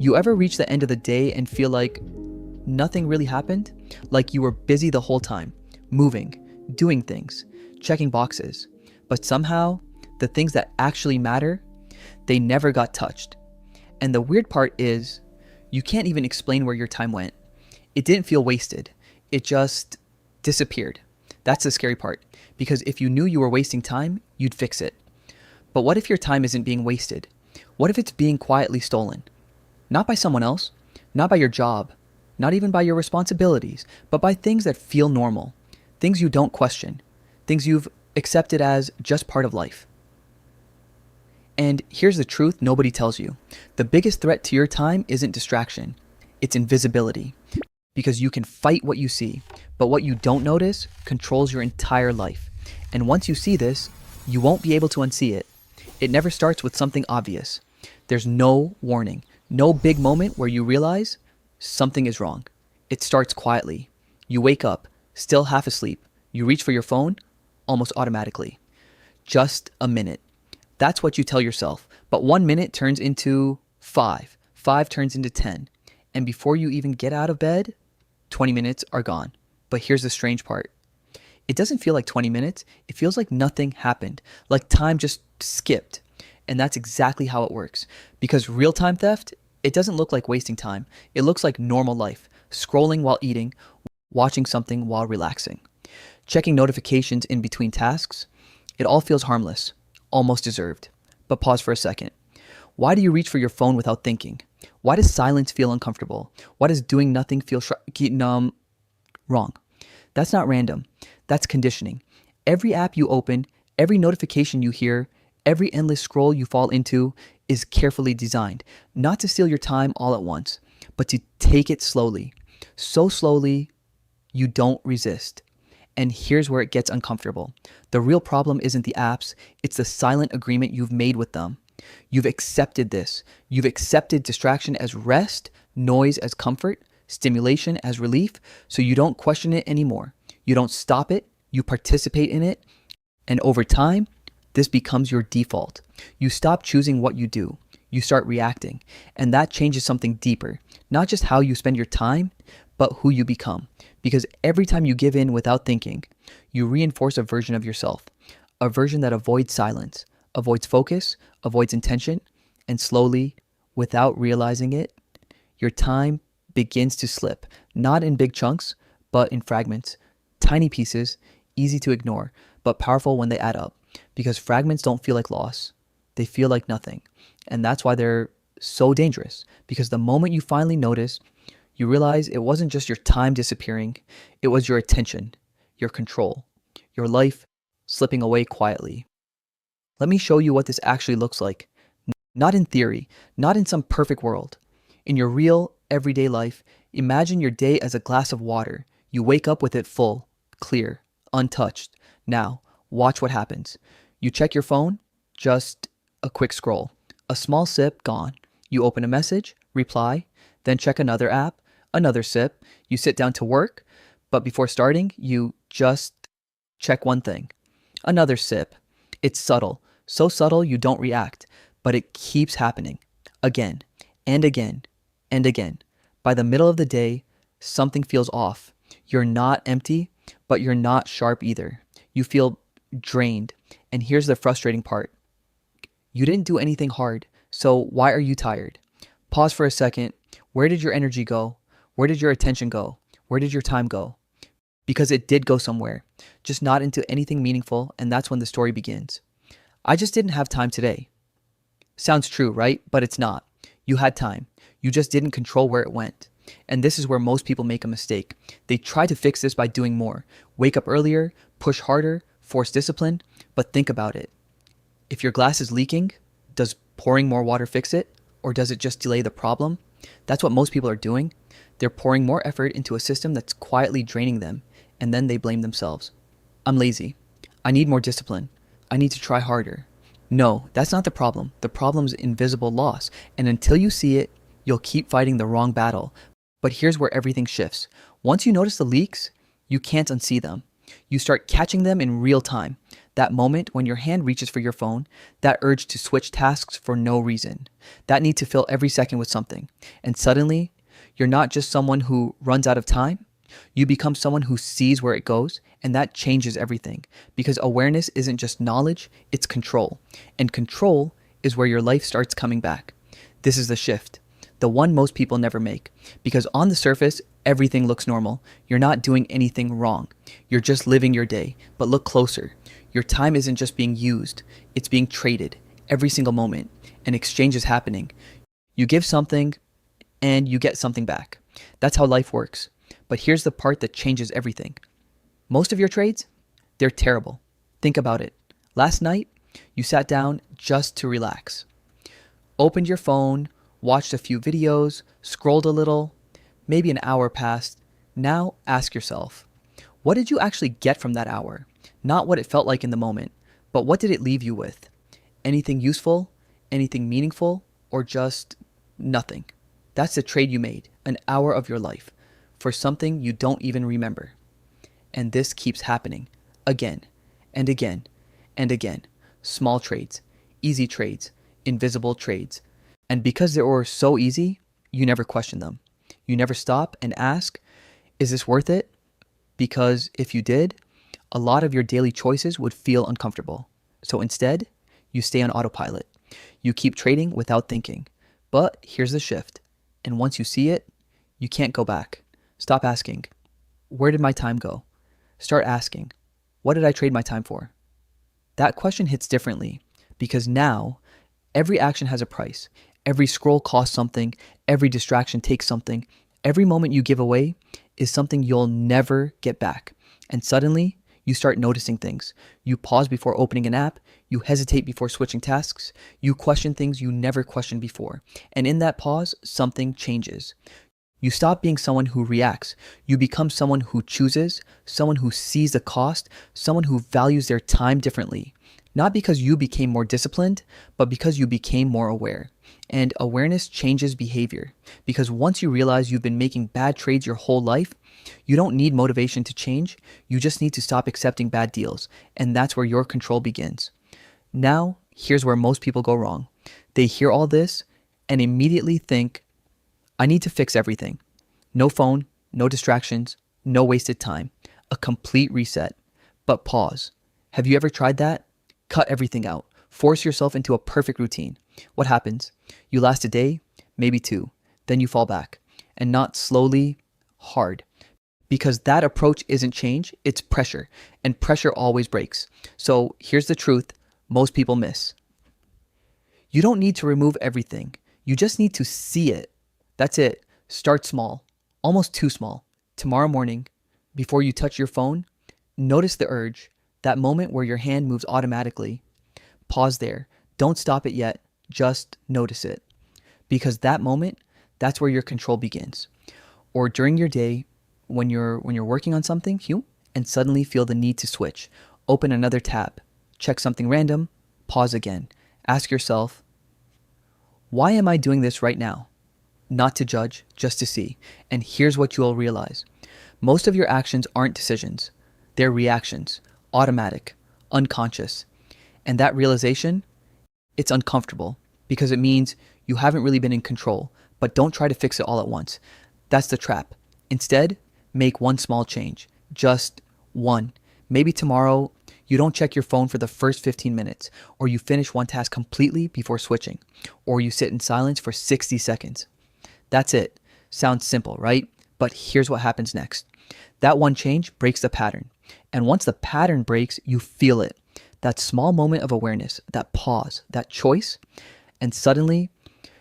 You ever reach the end of the day and feel like nothing really happened? Like you were busy the whole time, moving, doing things, checking boxes. But somehow, the things that actually matter, they never got touched. And the weird part is, you can't even explain where your time went. It didn't feel wasted. It just disappeared. That's the scary part. Because if you knew you were wasting time, you'd fix it. But what if your time isn't being wasted? What if it's being quietly stolen? Not by someone else, not by your job, not even by your responsibilities, but by things that feel normal, things you don't question, things you've accepted as just part of life. And here's the truth nobody tells you. The biggest threat to your time isn't distraction, it's invisibility. Because you can fight what you see, but what you don't notice controls your entire life. And once you see this, you won't be able to unsee it. It never starts with something obvious. There's no warning, no big moment where you realize something is wrong. It starts quietly. You wake up, still half asleep. You reach for your phone, almost automatically. Just a minute. That's what you tell yourself. But 1 minute turns into 5. 5 turns into 10. And before you even get out of bed, 20 minutes are gone. But here's the strange part. It doesn't feel like 20 minutes. It feels like nothing happened. Like time just skipped. And that's exactly how it works. Because real-time theft, it doesn't look like wasting time. It looks like normal life. Scrolling while eating, watching something while relaxing, checking notifications in between tasks. It all feels harmless, almost deserved. But pause for a second. Why do you reach for your phone without thinking? Why does silence feel uncomfortable? Why does doing nothing feel wrong? That's not random. That's conditioning. Every app you open, every notification you hear, every endless scroll you fall into is carefully designed, not to steal your time all at once, but to take it slowly. So slowly, you don't resist. And here's where it gets uncomfortable. The real problem isn't the apps, it's the silent agreement you've made with them. You've accepted this. You've accepted distraction as rest, noise as comfort, stimulation as relief, so you don't question it anymore. You don't stop it, you participate in it, and over time, this becomes your default. You stop choosing what you do. You start reacting, and that changes something deeper. Not just how you spend your time, but who you become. Because every time you give in without thinking, you reinforce a version of yourself, a version that avoids silence, avoids focus, avoids intention, and slowly, without realizing it, your time begins to slip, not in big chunks, but in fragments, tiny pieces, easy to ignore, but powerful when they add up. Because fragments don't feel like loss, they feel like nothing. And that's why they're so dangerous. Because the moment you finally notice, you realize it wasn't just your time disappearing, it was your attention, your control, your life slipping away quietly. Let me show you what this actually looks like. Not in theory, not in some perfect world. In your real, everyday life, imagine your day as a glass of water. You wake up with it full, clear, untouched. Now, watch what happens. You check your phone, just a quick scroll. A small sip, gone. You open a message, reply, then check another app, another sip. You sit down to work, but before starting, you just check one thing. Another sip. It's subtle, so subtle you don't react, but it keeps happening. Again, and again, and again. By the middle of the day, something feels off. You're not empty, but you're not sharp either. You feel drained. And here's the frustrating part. You didn't do anything hard, so why are you tired? Pause for a second. Where did your energy go? Where did your attention go? Where did your time go? Because it did go somewhere, just not into anything meaningful, and that's when the story begins. I just didn't have time today. Sounds true, right? But it's not. You had time. You just didn't control where it went. And this is where most people make a mistake. They try to fix this by doing more. Wake up earlier, push harder, force discipline, but think about it. If your glass is leaking, does pouring more water fix it? Or does it just delay the problem? That's what most people are doing. They're pouring more effort into a system that's quietly draining them, and then they blame themselves. I'm lazy. I need more discipline. I need to try harder. No, that's not the problem. The problem's invisible loss, and until you see it, you'll keep fighting the wrong battle. But here's where everything shifts. Once you notice the leaks, you can't unsee them. You start catching them in real time. That moment when your hand reaches for your phone, that urge to switch tasks for no reason, that need to fill every second with something. And suddenly, you're not just someone who runs out of time, you become someone who sees where it goes, and that changes everything. Because awareness isn't just knowledge, it's control. And control is where your life starts coming back. This is the shift, the one most people never make. Because on the surface, everything looks normal. You're not doing anything wrong. You're just living your day. But look closer. Your time isn't just being used, it's being traded every single moment. An exchange is happening. You give something and you get something back. That's how life works. But here's the part that changes everything. Most of your trades, they're terrible. Think about it. Last night, you sat down just to relax. Opened your phone, watched a few videos, scrolled a little, maybe an hour passed. Now ask yourself, what did you actually get from that hour? Not what it felt like in the moment, but what did it leave you with? Anything useful? Anything meaningful? Or just nothing? That's the trade you made, an hour of your life, for something you don't even remember. And this keeps happening again and again and again. Small trades, easy trades, invisible trades. And because they were so easy, you never question them. You never stop and ask, is this worth it? Because if you did, a lot of your daily choices would feel uncomfortable. So instead, you stay on autopilot. You keep trading without thinking. But here's the shift. And once you see it, you can't go back. Stop asking, where did my time go? Start asking, what did I trade my time for? That question hits differently because now every action has a price. Every scroll costs something. Every distraction takes something. Every moment you give away is something you'll never get back. And suddenly, you start noticing things. You pause before opening an app. You hesitate before switching tasks. You question things you never questioned before. And in that pause, something changes. You stop being someone who reacts. You become someone who chooses, someone who sees the cost, someone who values their time differently. Not because you became more disciplined, but because you became more aware. And awareness changes behavior. Because once you realize you've been making bad trades your whole life, you don't need motivation to change. You just need to stop accepting bad deals. And that's where your control begins. Now, here's where most people go wrong. They hear all this and immediately think, I need to fix everything. No phone, no distractions, no wasted time. A complete reset. But pause. Have you ever tried that? Cut everything out. Force yourself into a perfect routine. What happens? You last a day, maybe two. Then you fall back. And not slowly, hard. Because that approach isn't change, it's pressure. And pressure always breaks. So here's the truth most people miss. You don't need to remove everything. You just need to see it. That's it. Start small. Almost too small. Tomorrow morning, before you touch your phone, notice the urge. That moment where your hand moves automatically. Pause there. Don't stop it yet. Just notice it. Because that moment, that's where your control begins. Or during your day, when you're working on something, and suddenly feel the need to switch. Open another tab. Check something random. Pause again. Ask yourself, why am I doing this right now? Not to judge, just to see. And here's what you'll realize. Most of your actions aren't decisions. They're reactions. Automatic. Unconscious. And that realization, it's uncomfortable because it means you haven't really been in control, but don't try to fix it all at once. That's the trap. Instead, make one small change. Just one. Maybe tomorrow you don't check your phone for the first 15 minutes, or you finish one task completely before switching, or you sit in silence for 60 seconds. That's it. Sounds simple, right? But here's what happens next. That one change breaks the pattern. And once the pattern breaks, you feel it. That small moment of awareness, that pause, that choice, and suddenly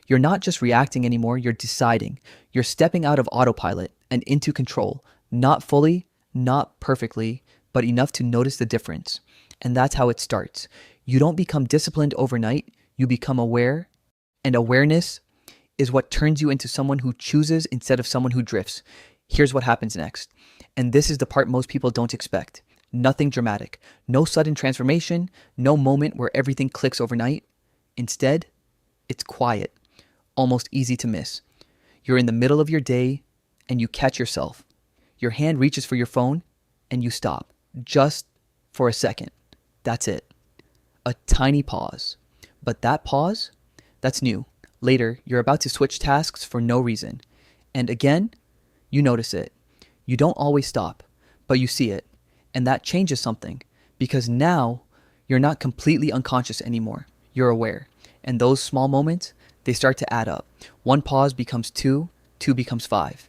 you're not just reacting anymore, you're deciding. You're stepping out of autopilot and into control, not fully, not perfectly, but enough to notice the difference. And that's how it starts. You don't become disciplined overnight, you become aware, and awareness is what turns you into someone who chooses instead of someone who drifts. Here's what happens next. And this is the part most people don't expect. Nothing dramatic. No sudden transformation. No moment where everything clicks overnight. Instead, it's quiet. Almost easy to miss. You're in the middle of your day and you catch yourself. Your hand reaches for your phone and you stop. Just for a second. That's it. A tiny pause. But that pause, that's new. Later, you're about to switch tasks for no reason. And again, you notice it. You don't always stop, but you see it. And that changes something because now you're not completely unconscious anymore. You're aware. And those small moments, they start to add up. One pause becomes two, two becomes five.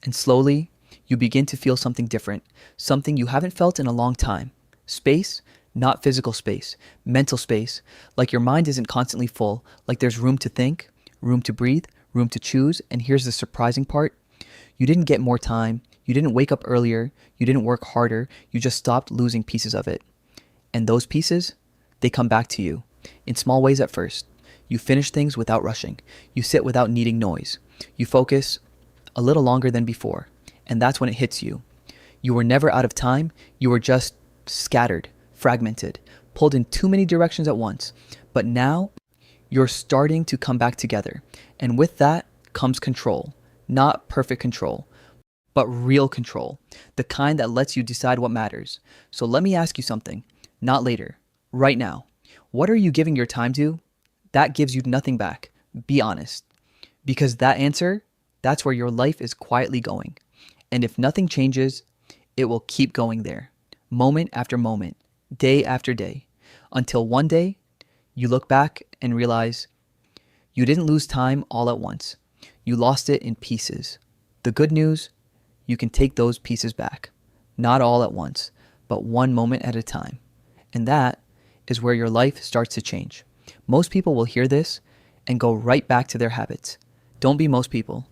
And slowly, you begin to feel something different, something you haven't felt in a long time. Space, not physical space, mental space, like your mind isn't constantly full, like there's room to think, room to breathe, room to choose. And here's the surprising part. You didn't get more time, you didn't wake up earlier, you didn't work harder, you just stopped losing pieces of it. And those pieces, they come back to you, in small ways at first. You finish things without rushing, you sit without needing noise, you focus a little longer than before, and that's when it hits you. You were never out of time, you were just scattered, fragmented, pulled in too many directions at once. But now, you're starting to come back together. And with that comes control. Not perfect control, but real control. The kind that lets you decide what matters. So let me ask you something. Not later. Right now. What are you giving your time to? That gives you nothing back. Be honest. Because that answer, that's where your life is quietly going. And if nothing changes, it will keep going there. Moment after moment. Day after day. Until one day, you look back and realize you didn't lose time all at once. You lost it in pieces. The good news, you can take those pieces back. Not all at once, but one moment at a time. And that is where your life starts to change. Most people will hear this and go right back to their habits. Don't be most people.